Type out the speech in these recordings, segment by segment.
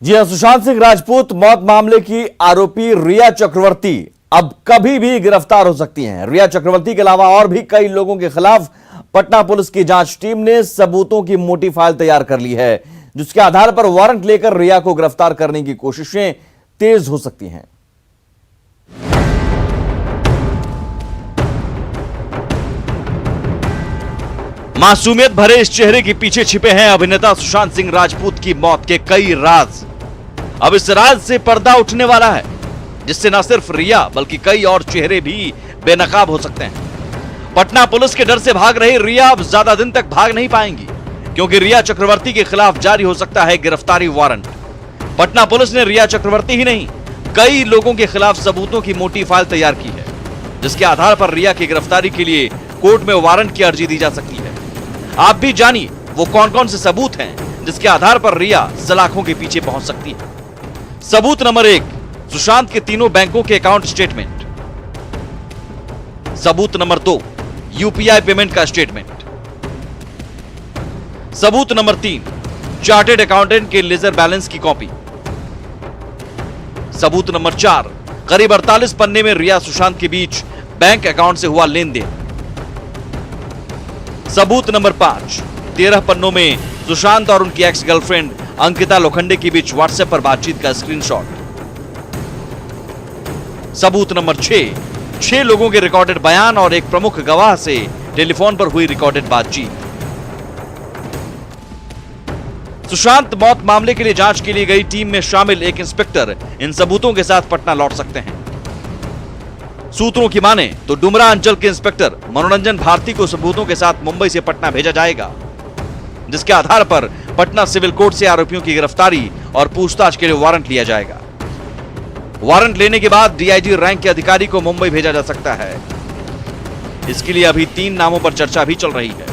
जी हां, सुशांत सिंह राजपूत मौत मामले की आरोपी रिया चक्रवर्ती अब कभी भी गिरफ्तार हो सकती हैं। रिया चक्रवर्ती के अलावा और भी कई लोगों के खिलाफ पटना पुलिस की जांच टीम ने सबूतों की मोटी फाइल तैयार कर ली है, जिसके आधार पर वारंट लेकर रिया को गिरफ्तार करने की कोशिशें तेज हो सकती हैं। मासूमियत भरे इस चेहरे के पीछे छिपे हैं अभिनेता सुशांत सिंह राजपूत की मौत के कई राज। अब इस राज से पर्दा उठने वाला है, जिससे न सिर्फ रिया बल्कि कई और चेहरे भी बेनकाब हो सकते हैं। पटना पुलिस के डर से भाग रही रिया अब ज्यादा दिन तक भाग नहीं पाएंगी, क्योंकि रिया चक्रवर्ती के खिलाफ जारी हो सकता है गिरफ्तारी वारंट। पटना पुलिस ने रिया चक्रवर्ती ही नहीं, कई लोगों के खिलाफ सबूतों की मोटी फाइल तैयार की है, जिसके आधार पर रिया की गिरफ्तारी के लिए कोर्ट में वारंट की अर्जी दी जा सकती है। आप भी जानिए वो कौन कौन से सबूत हैं जिसके आधार पर रिया सलाखों के पीछे पहुंच सकती है। सबूत नंबर 1, सुशांत के तीनों बैंकों के अकाउंट स्टेटमेंट। सबूत नंबर 2, यूपीआई पेमेंट का स्टेटमेंट। सबूत नंबर 3, चार्टेड अकाउंटेंट के लेजर बैलेंस की कॉपी। सबूत नंबर 4, करीब 48 पन्ने में रिया सुशांत के बीच बैंक अकाउंट से हुआ लेन देन। सबूत नंबर 5, 13 पन्नों में सुशांत और उनकी एक्स गर्लफ्रेंड अंकिता लोखंडे के बीच व्हाट्सएप पर बातचीत का स्क्रीनशॉट। सबूत नंबर 6 लोगों के रिकॉर्डेड बयान और एक प्रमुख गवाह से टेलीफोन पर हुई रिकॉर्डेड बातचीत। सुशांत मौत मामले के लिए जांच के लिए गई टीम में शामिल एक इंस्पेक्टर इन सबूतों के साथ पटना लौट सकते हैं। सूत्रों की माने तो डुमरा अंचल के इंस्पेक्टर मनोरंजन भारती को सबूतों के साथ मुंबई से पटना भेजा जाएगा, जिसके आधार पर पटना सिविल कोर्ट से आरोपियों की गिरफ्तारी और पूछताछ के लिए वारंट लिया जाएगा। वारंट लेने के बाद डीआईजी रैंक के अधिकारी को मुंबई भेजा जा सकता है। इसके लिए अभी 3 नामों पर चर्चा भी चल रही है।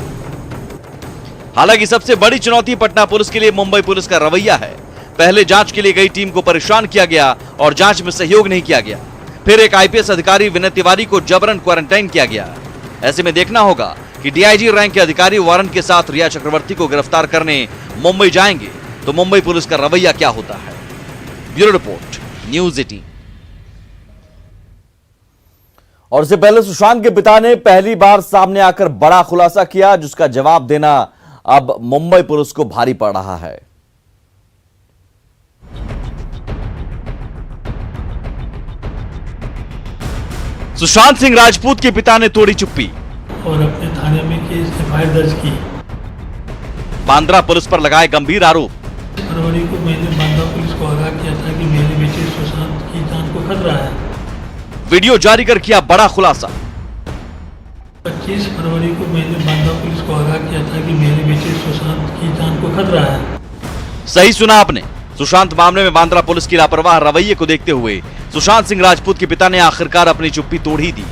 हालांकि सबसे बड़ी चुनौती पटना पुलिस के लिए मुंबई पुलिस का रवैया है। पहले जांच के लिए गई टीम को परेशान किया गया और जांच में सहयोग नहीं किया गया। फिर एक आईपीएस अधिकारी विनय तिवारी को जबरन क्वारंटाइन किया गया। ऐसे में देखना होगा कि डीआईजी रैंक के अधिकारी वारंट के साथ रिया चक्रवर्ती को गिरफ्तार करने मुंबई जाएंगे तो मुंबई पुलिस का रवैया क्या होता है। Bureau report, news 18। और इससे पहले सुशांत के पिता ने पहली बार सामने आकर बड़ा खुलासा किया, जिसका जवाब देना अब मुंबई पुलिस को भारी पड़ रहा है। सुशांत सिंह राजपूत के पिता ने तोड़ी चुप्पी और अपने थाने में केस एफआईआर दर्ज की। बांद्रा पुलिस पर लगाए गंभीर आरोप। फरवरी को मैंने बांद्रा पुलिस को आगाह किया था कि मेरे बेटे सुशांत की जान को खतरा है। वीडियो जारी कर किया बड़ा खुलासा। 25 फरवरी को मैंने बांद्रा पुलिस को आगाह किया था कि मेरे बेटे सुशांत की जान को खतरा है। सही सुना आपने। सुशांत मामले में बांद्रा पुलिस की लापरवाह रवैये को देखते हुए सुशांत सिंह राजपूत के पिता ने आखिरकार अपनी चुप्पी तोड़ ही दी।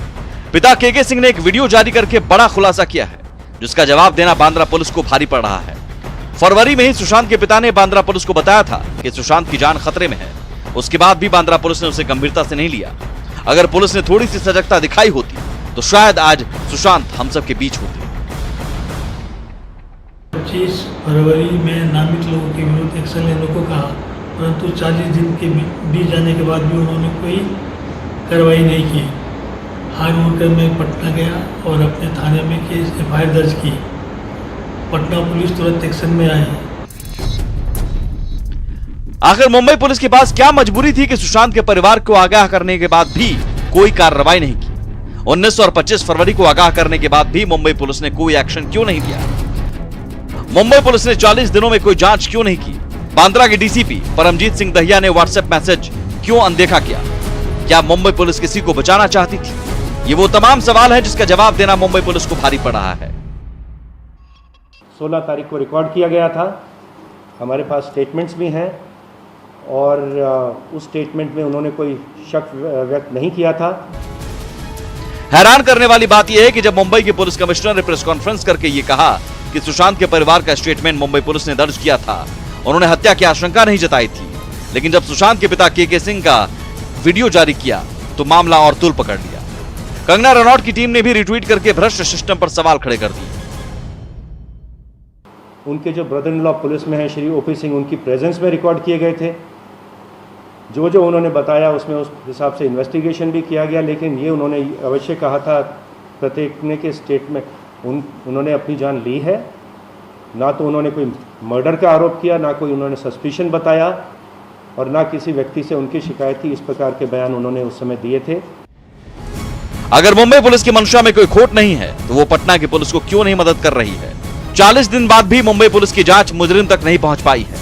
पिता केके सिंह ने एक वीडियो जारी करके बड़ा खुलासा किया है, जिसका जवाब देना बांद्रा पुलिस को भारी पड़ रहा है। फरवरी में ही सुशांत के पिता ने बांद्रा पुलिस को बताया था कि सुशांत की जान खतरे में है। उसके बाद भी बांद्रा पुलिस ने उसे गंभीरता से नहीं लिया। अगर पुलिस ने थोड़ी सी सजगता दिखाई होती तो शायद आज सुशांत हम सब के बीच होते। 25 फरवरी में नामित लोगों के विरुद्ध एक्शन लेने को कहा, परंतु 40 दिन के बीत जाने के बाद भी उन्होंने कोई कार्रवाई नहीं की। हार होकर मैं पटना गया और अपने थाने में केस एफआईआर दर्ज की। पटना पुलिस तुरंत एक्शन में आई। आखिर मुंबई पुलिस के पास क्या मजबूरी थी कि सुशांत के परिवार को आगाह करने के बाद भी कोई कार्रवाई नहीं की। 19 और 25 फरवरी को आगाह करने के बाद भी मुंबई पुलिस ने कोई एक्शन क्यों नहीं लिया। मुंबई पुलिस ने 40 दिनों में कोई जांच क्यों नहीं की। बांद्रा के डीसीपी परमजीत सिंह दहिया ने व्हाट्सएप मैसेज क्यों अनदेखा किया। क्या मुंबई पुलिस किसी को बचाना चाहती थी? ये वो तमाम सवाल है जिसका जवाब देना मुंबई पुलिस को भारी पड़ रहा है। 16 तारीख को रिकॉर्ड किया गया था। हमारे पास स्टेटमेंट्स भी हैं और उस स्टेटमेंट में उन्होंने कोई शक व्यक्त नहीं किया था। हैरान करने वाली बात यह है कि जब मुंबई के पुलिस कमिश्नर ने प्रेस कॉन्फ्रेंस करके ये कहा कि सुशांत के परिवार का स्टेटमेंट मुंबई पुलिस ने दर्ज किया था, उन्होंने हत्या की आशंका नहीं जताई थी। लेकिन जब सुशांत के पिता केके सिंह का वीडियो जारी किया तो मामला और तूल पकड़ लिया। कंगना रनौत की टीम ने भी रिट्वीट करके भ्रष्ट सिस्टम पर सवाल खड़े कर दिए। उनके जो ब्रदर इन लॉ पुलिस में हैं श्री ओपी सिंह, उनकी प्रेजेंस में रिकॉर्ड किए गए थे। जो जो उन्होंने बताया उसमें उस हिसाब से इन्वेस्टिगेशन भी किया गया, लेकिन ये उन्होंने अवश्य कहा था प्रत्येक ने के स्टेटमेंट उन्होंने अपनी जान ली है। ना तो उन्होंने कोई मर्डर का आरोप किया, ना कोई उन्होंने सस्पिशन बताया और ना किसी व्यक्ति से उनकी शिकायत थी। इस प्रकार के बयान उन्होंने उस समय दिए थे। अगर मुंबई पुलिस की मंशा में कोई खोट नहीं है तो वो पटना की पुलिस को क्यों नहीं मदद कर रही है? 40 दिन बाद भी मुंबई पुलिस की जांच मुजरिम तक नहीं पहुंच पाई है।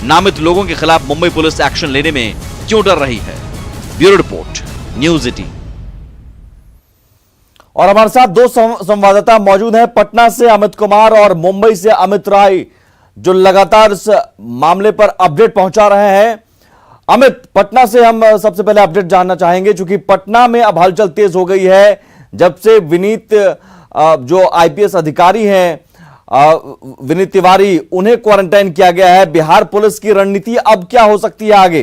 नामित लोगों के खिलाफ मुंबई पुलिस एक्शन लेने में क्यों डर रही है? Bureau report, news 18। और हमारे साथ दो संवाददाता मौजूद हैं, पटना से अमित कुमार और मुंबई से अमित राय, जो लगातार इस मामले पर अपडेट पहुंचा रहे हैं। अमित, पटना से हम सबसे पहले अपडेट जानना चाहेंगे, क्योंकि पटना में अब हलचल तेज हो गई है जब से विनीत जो आईपीएस अधिकारी हैं विनीत तिवारी, उन्हें क्वारंटाइन किया गया है। बिहार पुलिस की रणनीति अब क्या हो सकती है आगे?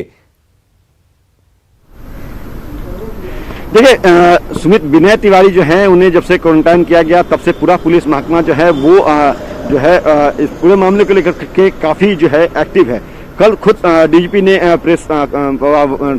देखिए सुमित, विनय तिवारी जो हैं उन्हें जब से क्वारंटाइन किया गया तब से पूरा पुलिस महकमा जो है वो जो है इस पूरे मामले को लेकर के काफी जो है एक्टिव है। कल खुद डीजीपी ने प्रेस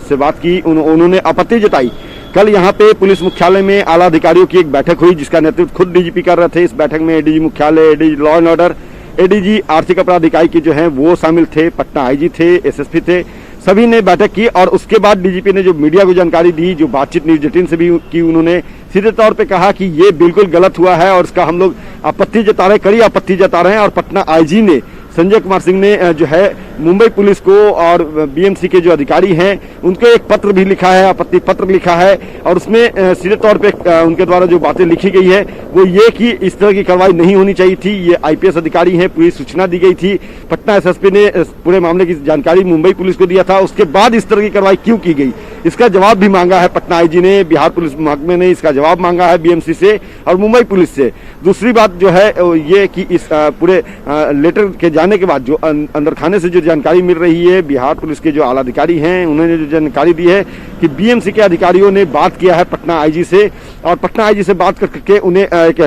से बात की, उन्होंने आपत्ति जताई। कल यहाँ पे पुलिस मुख्यालय में आला अधिकारियों की एक बैठक हुई जिसका नेतृत्व खुद डीजीपी कर रहे थे। इस बैठक में एडीजी मुख्यालय, ADG law and order, ADG आर्थिक अपराध इकाई के जो है वो शामिल थे, पटना आईजी थे, एसएसपी थे, सभी ने बैठक की। और उसके बाद डीजीपी ने जो मीडिया को जानकारी दी, जो बातचीत न्यूज़ 18 से भी की, उन्होंने सीधे तौर पे कहा कि ये बिल्कुल गलत हुआ है और इसका हम लोग आपत्ति जता रहे हैं, कड़ी आपत्ति जता रहे हैं। और पटना आईजी ने संजय कुमार सिंह ने जो है मुंबई पुलिस को और बीएमसी के जो अधिकारी हैं उनको एक पत्र भी लिखा है, आपत्ति पत्र लिखा है। और उसमें सीधे तौर पे उनके द्वारा जो बातें लिखी गई है वो ये कि इस तरह की कार्रवाई नहीं होनी चाहिए थी। ये आईपीएस अधिकारी हैं, पूरी सूचना दी गई थी। पटना एसएसपी ने पूरे मामले की जानकारी मुंबई पुलिस को दिया था, उसके बाद इस तरह की कार्रवाई क्यों की गई, इसका जवाब भी मांगा है पटना आईजी ने। बिहार पुलिस महकमे ने इसका जवाब मांगा है बीएमसी से और मुंबई पुलिस से। दूसरी बात जो है ये कि इस पूरे लेटर के जाने के बाद जो अंदर खाने से जो जानकारी मिल रही है, बिहार पुलिस के जो आला अधिकारी हैं उन्होंने जो जानकारी दी है कि बीएमसी के अधिकारियों ने बात किया है पटना आईजी से और पटना आईजी से बात करके उन्हें एक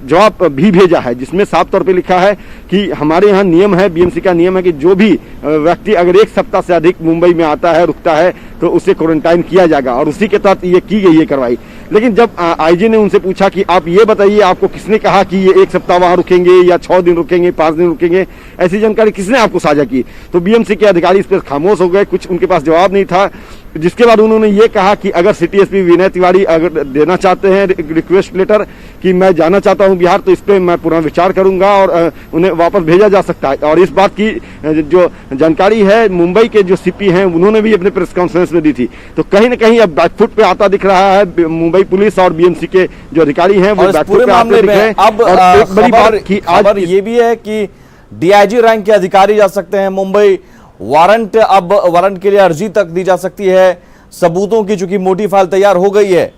जवाब भी भेजा है जिसमें साफ तौर पे लिखा है कि हमारे यहाँ नियम है, बीएमसी का नियम है कि जो भी व्यक्ति अगर 1 सप्ताह से अधिक मुंबई में आता है, रुकता है, तो उसे क्वारंटाइन किया जाएगा और उसी के तहत ये की गई है कार्रवाई। लेकिन जब आईजी ने उनसे पूछा कि आप ये बताइए आपको किसने कहा कि ये 1 सप्ताह वहां रुकेंगे या 6 दिन रुकेंगे, 5 दिन रुकेंगे, ऐसी जानकारी किसने आपको साझा की, तो बीएमसी के अधिकारी इस पर खामोश हो गए, कुछ उनके पास जवाब नहीं था। जिसके बाद उन्होंने ये कहा कि अगर सिटी एसपी विनय तिवारी अगर देना चाहते हैं रिक्वेस्ट लेटर कि मैं जाना चाहता हूं बिहार, तो इस पर मैं पूरा विचार करूंगा और उन्हें वापस भेजा जा सकता है। और इस बात की जो जानकारी है मुंबई के जो सीपी हैं उन्होंने भी अपने प्रेस कॉन्फ्रेंस में दी थी। तो कहीं ना कहीं अब बैकफुट पे आता दिख रहा है मुंबई पुलिस और बीएमसी के जो अधिकारी हैं वो बैकफुट पे आते दिख रहे हैं। अब एक बड़ी बात की आज ये भी है कि डीआईजी रैंक के अधिकारी जा सकते हैं मुंबई, वारंट अब वारंट के लिए अर्जी तक दी जा सकती है, सबूतों की चूंकि मोटी फाइल तैयार हो गई है।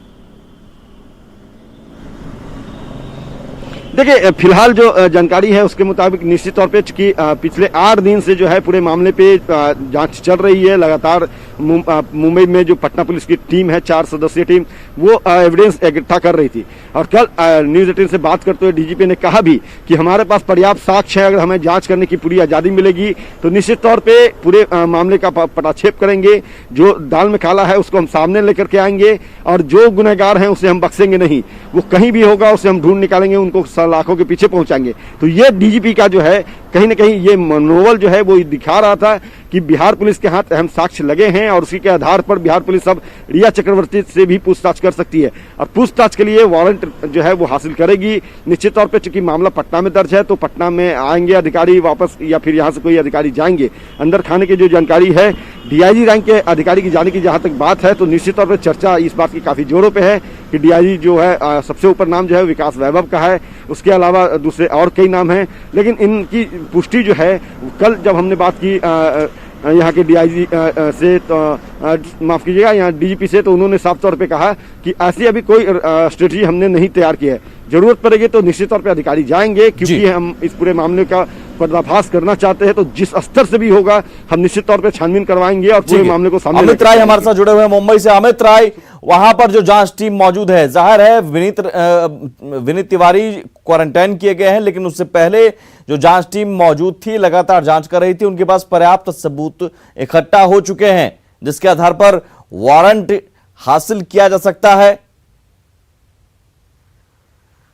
देखिए फिलहाल जो जानकारी है उसके मुताबिक निश्चित तौर पे चूंकि पिछले 8 दिन से जो है पूरे मामले पे जांच चल रही है लगातार। मुंबई में जो पटना पुलिस की टीम है 4 सदस्यीय टीम, वो एविडेंस इकट्ठा कर रही थी। और कल न्यूज़ 18 से बात करते हुए डीजीपी ने कहा भी कि हमारे पास पर्याप्त साक्ष्य है, अगर हमें जांच करने की पूरी आज़ादी मिलेगी तो निश्चित तौर पे पूरे मामले का पटाक्षेप करेंगे। जो दाल में काला है उसको हम सामने लेकर के आएंगे और जो गुनहगार हैं उसे हम बख्शेंगे नहीं, वो कहीं भी होगा उसे हम ढूंढ निकालेंगे, उनको लाखों के पीछे पहुंचाएंगे। तो ये डीजीपी का जो है कहीं ना कहीं ये मनोबल जो है वो दिखा रहा था कि बिहार पुलिस के हाथ अहम साक्ष्य लगे हैं और उसी के आधार पर बिहार पुलिस अब रिया चक्रवर्ती से भी पूछताछ कर सकती है और पूछताछ के लिए वारंट जो है वो हासिल करेगी। निश्चित तौर पे चूंकि मामला पटना में दर्ज है तो पटना में आएंगे अधिकारी वापस या फिर यहाँ से कोई अधिकारी जाएंगे अंदर खाने की जो जानकारी है। डीआईजी रैंक के अधिकारी की जाने की जहां तक बात है तो निश्चित तौर पर चर्चा इस बात की काफी जोरों पे है कि डीआईजी जो है सबसे ऊपर नाम जो है विकास वैभव का है, उसके अलावा दूसरे और कई नाम हैं। लेकिन इनकी पुष्टि जो है कल जब हमने बात की यहाँ के डीआईजी से तो माफ कीजिएगा यहाँ डीजीपी से, तो उन्होंने साफ तौर पे कहा कि ऐसी अभी कोई स्ट्रेटजी हमने नहीं तैयार की है, जरूरत पड़ेगी तो निश्चित तौर पे अधिकारी जाएंगे क्योंकि हम इस पूरे मामले का पर्दाफाश करना चाहते हैं तो जिस स्तर से भी होगा हम निश्चित तौर पे छानबीन करवाएंगे और पूरे मामले को सामने अमित राय हमारे साथ जुड़े हुए हैं मुंबई से। अमित राय, वहां पर जो जांच टीम मौजूद है, जाहिर है विनीत तिवारी क्वारंटाइन किए गए हैं, लेकिन उससे पहले जो जांच टीम मौजूद थी, लगातार जांच कर रही थी, उनके पास पर्याप्त सबूत इकट्ठा हो चुके हैं जिसके आधार पर वारंट हासिल किया जा सकता है।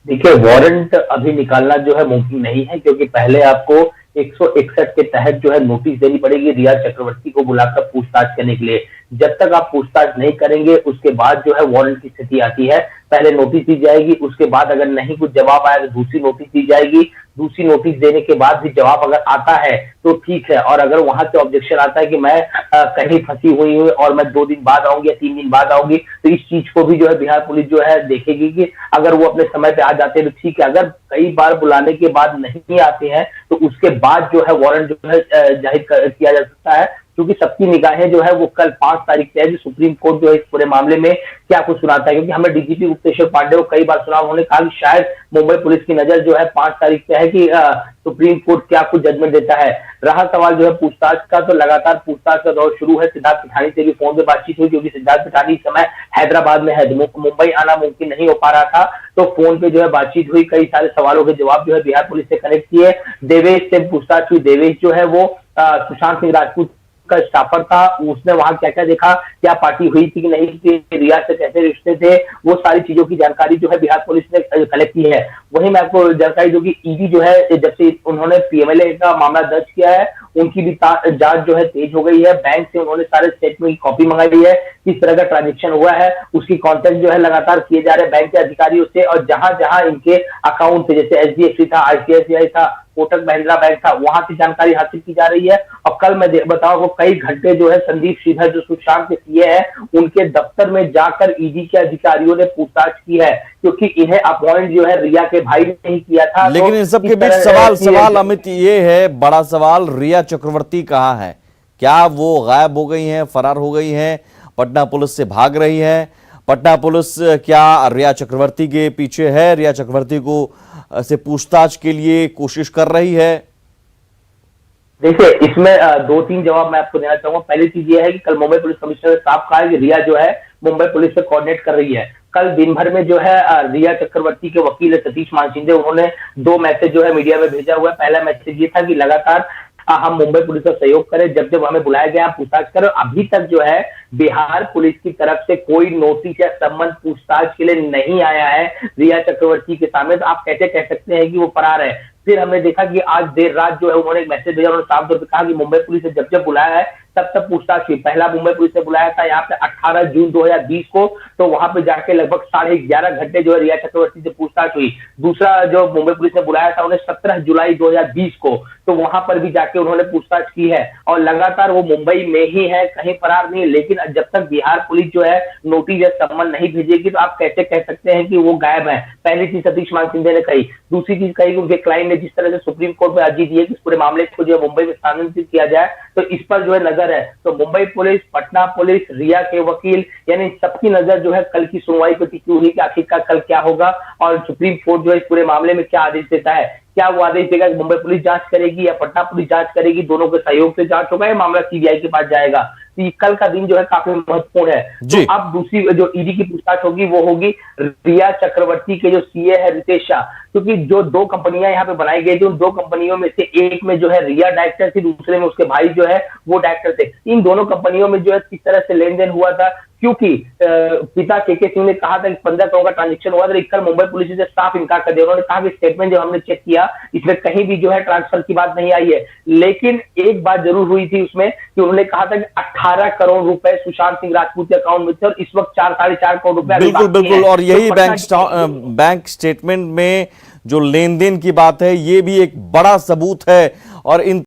देखिए, वारंट अभी निकालना जो है मुमकिन नहीं है, क्योंकि पहले आपको 161 के तहत जो है नोटिस देनी पड़ेगी रिया चक्रवर्ती को बुलाकर पूछताछ करने के लिए। जब तक आप पूछताछ नहीं करेंगे उसके बाद जो है वारंट की स्थिति आती है। पहले नोटिस दी जाएगी, उसके बाद अगर नहीं कुछ जवाब आया तो दूसरी नोटिस दी जाएगी। दूसरी नोटिस देने के बाद भी जवाब अगर आता है तो ठीक है, और अगर वहां से ऑब्जेक्शन आता है कि मैं कहीं फंसी हुई हूँ और मैं 2 दिन बाद आऊंगी या 3 दिन बाद आऊंगी, तो इस चीज को भी जो है बिहार पुलिस जो है देखेगी कि अगर वो अपने समय पे आ जाते हैं तो ठीक है। अगर कई बार बुलाने के बाद नहीं आते हैं तो उसके बाद जो है वारंट जो है जाहिर किया जा सकता है, क्योंकि सबकी निगाहें जो है वो कल 5 तारीख से है कि सुप्रीम कोर्ट जो है इस पूरे मामले में क्या कुछ सुनाता है। क्योंकि हमें डीजीपी गुप्तेश्वर पांडे को कई बार सुना, उन्होंने कहा कि शायद मुंबई पुलिस की नजर जो है 5 तारीख से है कि सुप्रीम कोर्ट क्या कुछ जजमेंट देता है। रहा सवाल जो है पूछताछ का, तो लगातार पूछताछ का दौर शुरू है। सिद्धार्थ पिठानी से भी फोन पे बातचीत हुई, क्योंकि सिद्धार्थ पिठानी इस समय हैदराबाद में है, मुंबई आना मुमकिन नहीं हो पा रहा था, तो फोन पे जो है बातचीत हुई। कई सारे सवालों के जवाब जो है बिहार पुलिस से कनेक्ट किए। देवेश से पूछताछ हुई। देवेश जो है वो सुशांत सिंह राजपूत का स्टाफर था, उसने वहां क्या क्या देखा, क्या पार्टी हुई थी कि नहीं थी, रिया से कैसे रिश्ते थे, वो सारी चीजों की जानकारी जो है बिहार पुलिस ने कलेक्ट की है। वहीं मैं आपको जानकारी दूं कि ईडी जो है जब से उन्होंने पीएमएलए का मामला दर्ज किया है, उनकी भी जांच जो है तेज हो गई है। बैंक से उन्होंने सारे स्टेटमेंट की कॉपी मंगाई है, किस तरह का ट्रांजेक्शन हुआ है उसकी कॉन्टेक्ट जो है लगातार किए जा रहे हैं बैंक के अधिकारियों से, और जहां जहां इनके अकाउंट थे, जैसे एचडीएफसी था, आईसीआईसीआई था, कोटक महिंद्रा बैंक था, वहां की जानकारी हासिल की जा रही है। और कल मैं बताऊं वो कई घंटे जो है संदीप श्रीधर जो सुशांत के सीए है, उनके दफ्तर में जाकर ईडी के अधिकारियों ने पूछताछ की है, क्योंकि इन्हें अपॉइंट जो है रिया के भाई ने ही किया था। लेकिन इन सब के बीच सवाल अमित ये है, बड़ा सवाल, रिया चक्रवर्ती कहाँ है? क्या वो गायब हो गई हैं, फरार हो गई हैं, पटना पुलिस से भाग रही है? पटना पुलिस क्या रिया चक्रवर्ती के पीछे है? रिया चक्रवर्ती को से पूछताछ के लिए कोशिश कर रही है? देखिए, इसमें 2-3 जवाब मैं आपको देना चाहूंगा। पहली चीज ये है कि कल मुंबई पुलिस कमिश्नर ने साफ कहा है कि रिया जो है मुंबई पुलिस से कोऑर्डिनेट कर रही है। कल दिन भर में जो है रिया चक्रवर्ती के वकील सतीश मानसिंह, उन्होंने 2 मैसेज जो है मीडिया में भेजा हुआ है। पहला मैसेज ये था कि लगातार हम मुंबई पुलिस का सहयोग करें, जब जब हमें बुलाया गया पूछताछ करें। अभी तक जो है बिहार पुलिस की तरफ से कोई नोटिस या सम्मन पूछताछ के लिए नहीं आया है रिया चक्रवर्ती के सामने, तो आप कैसे कह सकते हैं कि वो फरार है? फिर हमने देखा कि आज देर रात जो है उन्होंने एक मैसेज भेजा, उन्होंने साफ तौर पर कहा कि मुंबई पुलिस ने जब जब बुलाया है तब तब पूछताछ हुई। पहला मुंबई पुलिस ने बुलाया था यहाँ पे 18 जून 2020 को, तो वहां पे जाके लगभग 11.5 घंटे जो है रिया चक्रवर्ती से पूछताछ हुई। दूसरा जो मुंबई पुलिस ने बुलाया था उन्हें 17 जुलाई 2020 को, तो वहां पर भी जाके उन्होंने पूछताछ की है, और लगातार वो मुंबई में ही है, कहीं फरार नहीं है। लेकिन जब तक बिहार पुलिस जो है नोटिस या सम्मन नहीं भेजेगी तो आप कैसे कह सकते हैं कि वो गायब है? पहली चीज सतीश मानसिंह ने कही। दूसरी चीज कही कि उनके क्लाइंट ने जिस तरह से सुप्रीम कोर्ट में अर्जी दी है कि इस पूरे मामले को जो है मुंबई में स्थानांतरित किया जाए, तो इस पर जो है नजर है। तो मुंबई पुलिस, पटना पुलिस, रिया के वकील, यानी सबकी नजर जो है कल की सुनवाई पर टिकी हुई कि आखिरकार कल क्या होगा और सुप्रीम कोर्ट जो है इस पूरे मामले में क्या आदेश देता है। क्या वो आदेश देगा कि मुंबई पुलिस जांच करेगी या पटना पुलिस जांच करेगी, दोनों के सहयोग से जांच होगा, या मामला सीबीआई के पास जाएगा? तो ये कल का दिन जो है काफी महत्वपूर्ण है। तो अब दूसरी जो ईडी की पूछताछ होगी वो होगी रिया चक्रवर्ती के जो सीए है रितेश शाह, क्योंकि जो 2 कंपनियां यहाँ पे बनाई गई थी, उन 2 कंपनियों में से एक में जो है रिया डायरेक्टर थी, दूसरे में उसके भाई जो है वो डायरेक्टर थे। इन दोनों कंपनियों में जो है किस तरह से लेन देन हुआ था, क्योंकि पिता के सिंह ने कहा था कि 15 करोड़ का ट्रांजेक्शन हुआ था, कल मुंबई पुलिस से साफ इनकार कर दिया। उन्होंने कहा कि स्टेटमेंट जो हमने चेक किया इसमें कहीं भी जो है ट्रांसफर की बात नहीं आई है। लेकिन एक बात जरूर हुई थी उसमें कि उन्होंने कहा था कि 18 करोड़ रुपए सुशांत सिंह राजपूत के अकाउंट में थे, और इस वक्त 4-4.5 करोड़ रुपए। बिल्कुल, और यही बैंक स्टेटमेंट में जो लेन देन की बात है ये भी एक बड़ा सबूत है। और इन